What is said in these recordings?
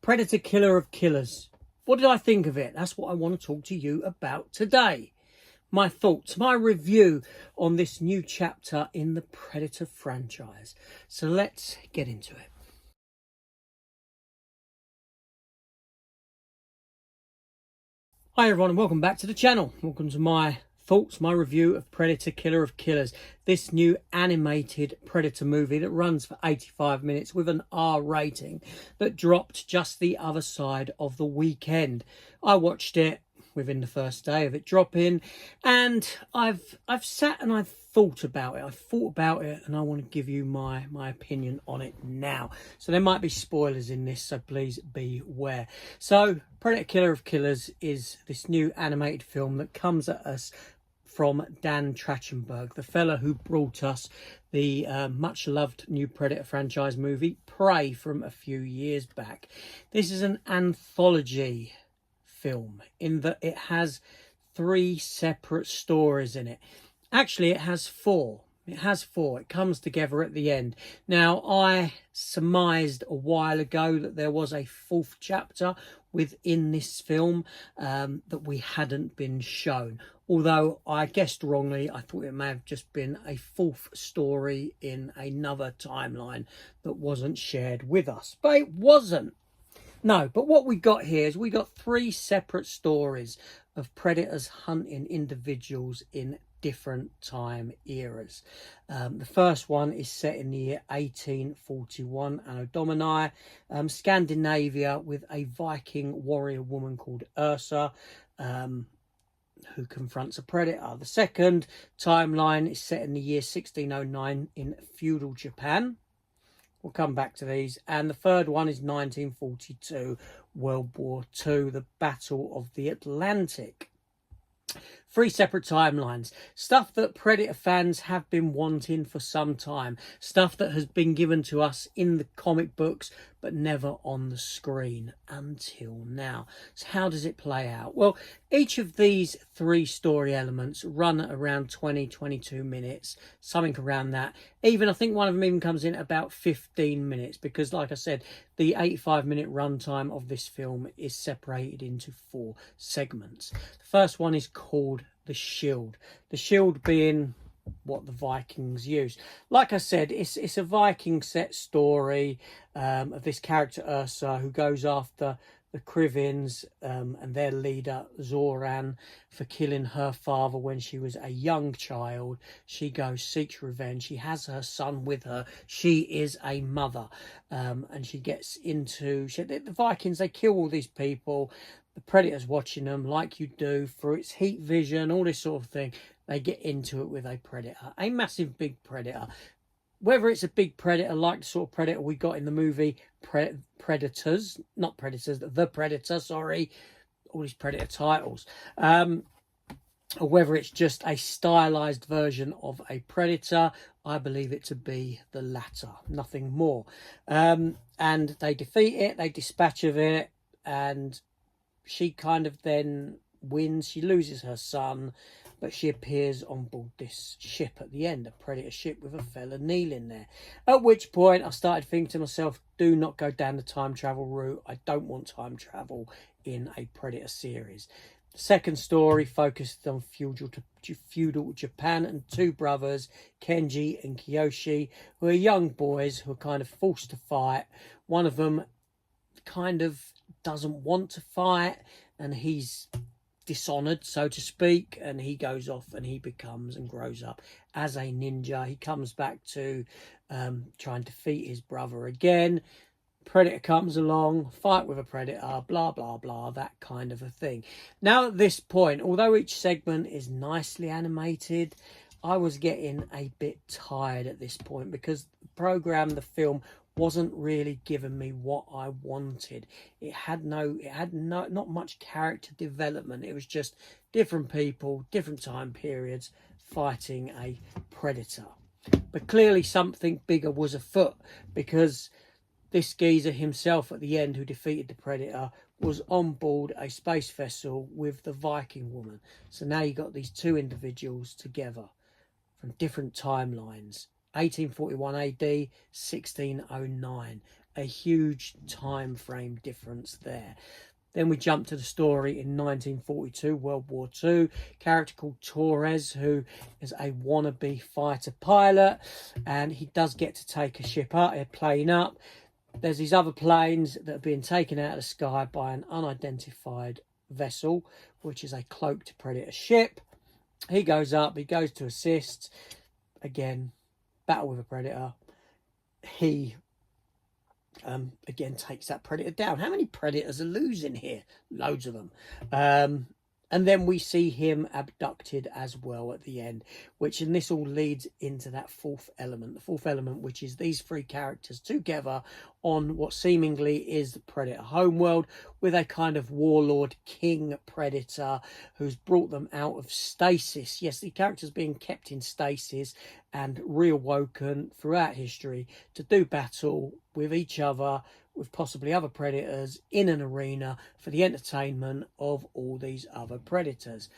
Predator Killer of Killers. What did I think of it? That's what I want to talk to you about today. My thoughts, my review on this new chapter in the Predator franchise. So let's get into it. Hi everyone and welcome back to the channel. Welcome to my thoughts, my review of Predator Killer of Killers. This new animated Predator movie that runs for 85 minutes with an R rating that dropped just the other side of the weekend. I watched it within the first day of it dropping, and I've sat and I've thought about it. And I want to give you my opinion on it now. So there might be spoilers in this, so please beware. So Predator Killer of Killers is this new animated film that comes at us from Dan Trachtenberg, the fella who brought us the much loved new Predator franchise movie Prey from a few years back. This is an anthology film in that it has 3 separate stories in it. Actually, it has 4. It comes together at the end. Now, I surmised a while ago that there was a 4th chapter within this film that we hadn't been shown. Although I guessed wrongly, I thought it may have just been a 4th story in another timeline that wasn't shared with us. But it wasn't. No, but what we got here is we got 3 separate stories of predators hunting individuals in different time eras. The first one is set in the year 1841, Anno Domini, Scandinavia, with a Viking warrior woman called Ursa, who confronts a predator. The second timeline is set in the year 1609 in feudal Japan. We'll come back to these. And the third one is 1942, World War II, the Battle of the Atlantic. 3 separate timelines. Stuff that Predator fans have been wanting for some time. Stuff that has been given to us in the comic books, but never on the screen until now. So how does it play out? Well, each of these 3 story elements run at around 20-22 minutes, something around that. Even I think one of them even comes in at about 15 minutes, because like I said, the 85-minute runtime of this film is separated into 4 segments. The first one is called The Shield. The Shield being what the Vikings use. Like I said, it's a Viking set story of this character Ursa, who goes after the Krivins and their leader Zoran for killing her father when she was a young child. She goes, seeks revenge. She has her son with her. She is a mother, and she gets into the Vikings. They kill all these people. The Predator's watching them, like you do, through its heat vision, all this sort of thing. They get into it with a predator, a massive big predator. Whether it's a big predator like the sort of predator we got in the movie Predators, not Predators, The Predator, sorry, all these Predator titles, or whether it's just a stylized version of a predator, I believe it to be the latter, nothing more. And they defeat it, they dispatch of it, and she kind of then wins. She loses her son, but she appears on board this ship at the end, a predator ship with a fella kneeling there. At which point I started thinking to myself, do not go down the time travel route. I don't want time travel in a Predator series. The second story focused on feudal Japan and 2 brothers, Kenji and Kiyoshi, who are young boys who are kind of forced to fight. One of them kind of doesn't want to fight, and he's dishonored, so to speak, and he goes off and he becomes and grows up as a ninja. He comes back to try and defeat his brother again. Predator comes along, fight with a predator, blah blah blah, that kind of a thing. Now at this point, although each segment is nicely animated, I was getting a bit tired at this point, because the film wasn't really giving me what I wanted. It had not much character development. It was just different people, different time periods, fighting a predator. But clearly something bigger was afoot, because this geezer himself at the end, who defeated the predator, was on board a space vessel with the Viking woman. So now you got these 2 individuals together from different timelines. 1841 AD, 1609. a huge time frame difference there. Then we jump to the story in 1942, World War II. Character called Torres, who is a wannabe fighter pilot, and he does get to take a plane up. There's these other planes that are being taken out of the sky by an unidentified vessel, which is a cloaked Predator ship. He goes up, he goes to assist. Again, battle with a Predator. He again takes that Predator down. How many Predators are losing here? Loads of them. And then we see him abducted as well at the end, and this all leads into that fourth element. The fourth element, which is these three characters together on what seemingly is the Predator homeworld, with a kind of warlord king Predator who's brought them out of stasis. Yes, the characters being kept in stasis and reawoken throughout history to do battle with each other, with possibly other Predators in an arena for the entertainment of all these other Predators.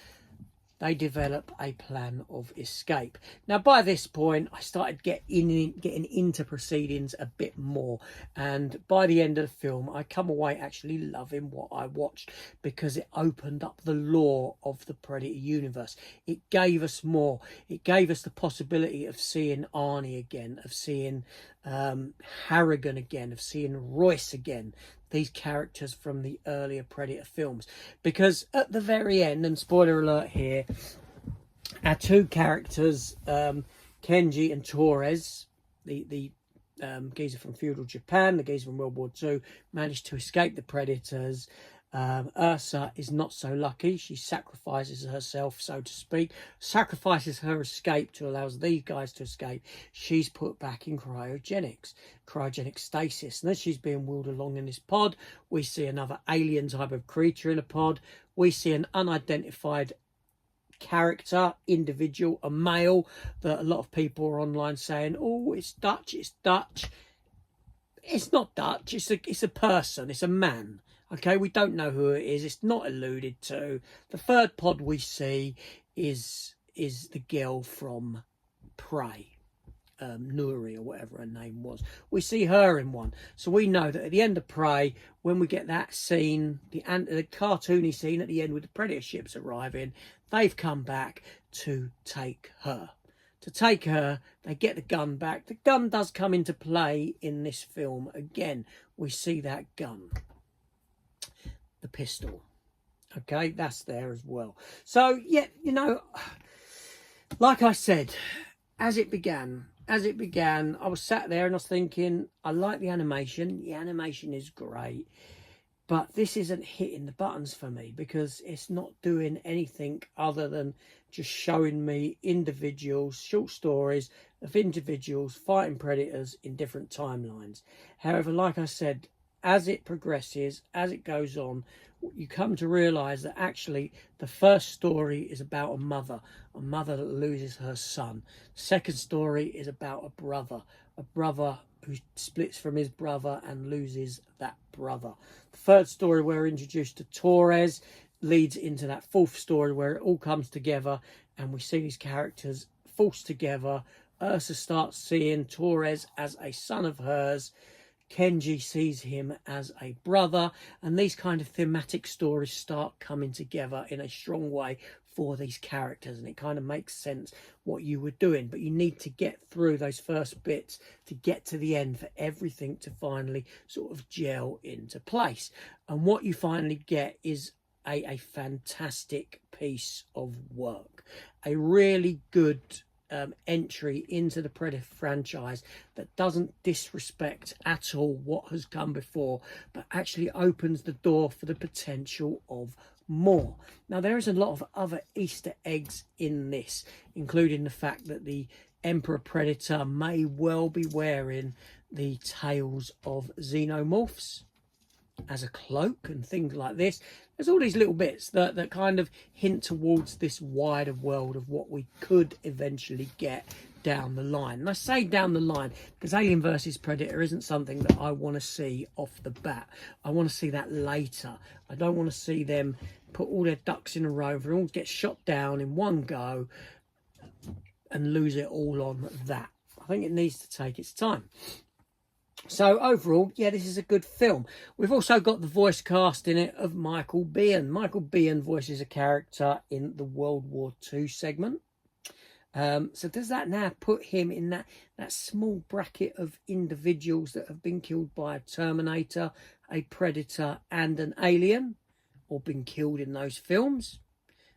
They develop a plan of escape. Now, by this point, I started getting into proceedings a bit more. And by the end of the film, I come away actually loving what I watched, because it opened up the lore of the Predator universe. It gave us more. It gave us the possibility of seeing Arnie again, of seeing Harrigan again, of seeing Royce again. These characters from the earlier Predator films, because at the very end, and spoiler alert here, our two characters, Kenji and Torres, the geezer from feudal Japan, the geezer from World War II, managed to escape the Predators. Ursa is not so lucky. She sacrifices herself, so to speak, sacrifices her escape to allow these guys to escape. She's put back in cryogenic stasis. And as she's being wheeled along in this pod, we see another alien type of creature in a pod. We see an unidentified character, individual, a male, that a lot of people are online saying, oh, it's Dutch, it's Dutch. It's not Dutch, it's a person, it's a man. Okay, we don't know who it is. It's not alluded to. The third pod we see is the girl from Prey, Nuri or whatever her name was. We see her in one. So we know that at the end of Prey, when we get that scene, the cartoony scene at the end with the Predator ships arriving, they've come back to take her. They get the gun back. The gun does come into play in this film. Again, we see that gun. The pistol. Okay, that's there as well. So, yeah, you know, like I said, as it began, I was sat there and I was thinking, I like the animation. The animation is great. But this isn't hitting the buttons for me, because it's not doing anything other than just showing me individuals, short stories of individuals fighting Predators in different timelines. However, like I said, as it progresses, as it goes on, you come to realise that actually the first story is about a mother that loses her son. The second story is about a brother who splits from his brother and loses that brother. The third story, we're introduced to Torres, leads into that fourth story where it all comes together and we see these characters forced together. Ursa starts seeing Torres as a son of hers. Kenji sees him as a brother, and these kind of thematic stories start coming together in a strong way for these characters, and it kind of makes sense what you were doing. But you need to get through those first bits to get to the end for everything to finally sort of gel into place. And what you finally get is a fantastic piece of work, a really good entry into the Predator franchise that doesn't disrespect at all what has come before, but actually opens the door for the potential of more. Now, there is a lot of other Easter eggs in this, including the fact that the Emperor Predator may well be wearing the tails of xenomorphs as a cloak and things like this. There's all these little bits that kind of hint towards this wider world of what we could eventually get down the line. And I say down the line because Alien vs Predator isn't something that I want to see off the bat. I want to see that later. I don't want to see them put all their ducks in a row, they all get shot down in one go and lose it all on that. I think it needs to take its time. So overall, yeah, this is a good film. We've also got the voice cast in it of Michael Biehn. Michael Biehn voices a character in the World War II segment. So does that now put him in that small bracket of individuals that have been killed by a Terminator, a Predator and an Alien, or been killed in those films?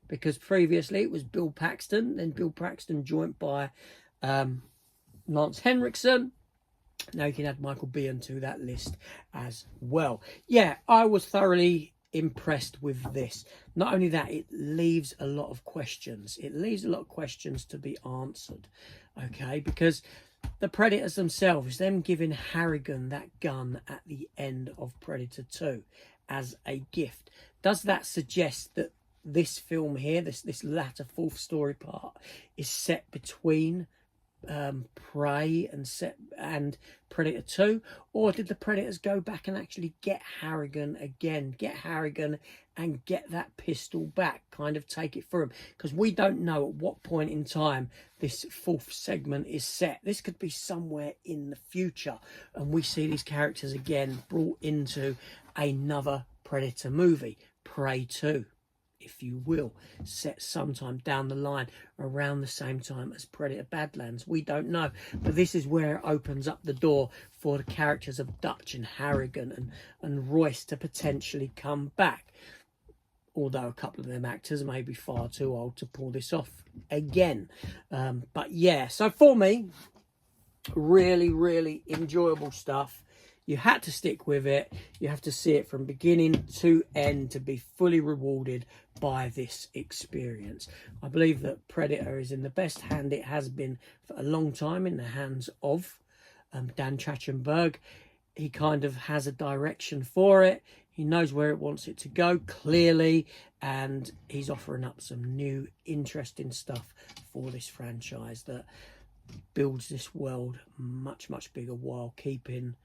Because previously it was Bill Paxton, then Bill Paxton joined by Lance Henriksen. Now you can add Michael Biehn to that list as well. Yeah, I was thoroughly impressed with this. Not only that, it leaves a lot of questions. It leaves a lot of questions to be answered. Okay, because the Predators themselves, them giving Harrigan that gun at the end of Predator 2 as a gift, does that suggest that this film here, this latter fourth story part, is set between Prey and Predator 2, or did the Predators go back and actually get Harrigan again, and get that pistol back, kind of take it for him? Because we don't know at what point in time this fourth segment is set. This could be somewhere in the future, and we see these characters again brought into another Predator movie, Prey 2, if you will, set sometime down the line around the same time as Predator Badlands. We don't know, but this is where it opens up the door for the characters of Dutch and Harrigan and Royce to potentially come back, although a couple of them actors may be far too old to pull this off again. But yeah, so for me, really enjoyable stuff. You had to stick with it. You have to see it from beginning to end to be fully rewarded by this experience. I believe that Predator is in the best hand it has been for a long time, in the hands of Dan Trachtenberg. He kind of has a direction for it. He knows where it wants it to go clearly, and he's offering up some new interesting stuff for this franchise that builds this world much bigger while keeping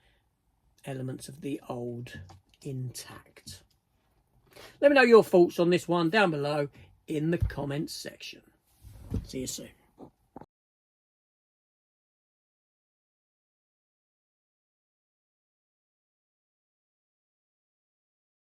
elements of the old intact. Let me know your thoughts on this one down below in the comments section. See you soon.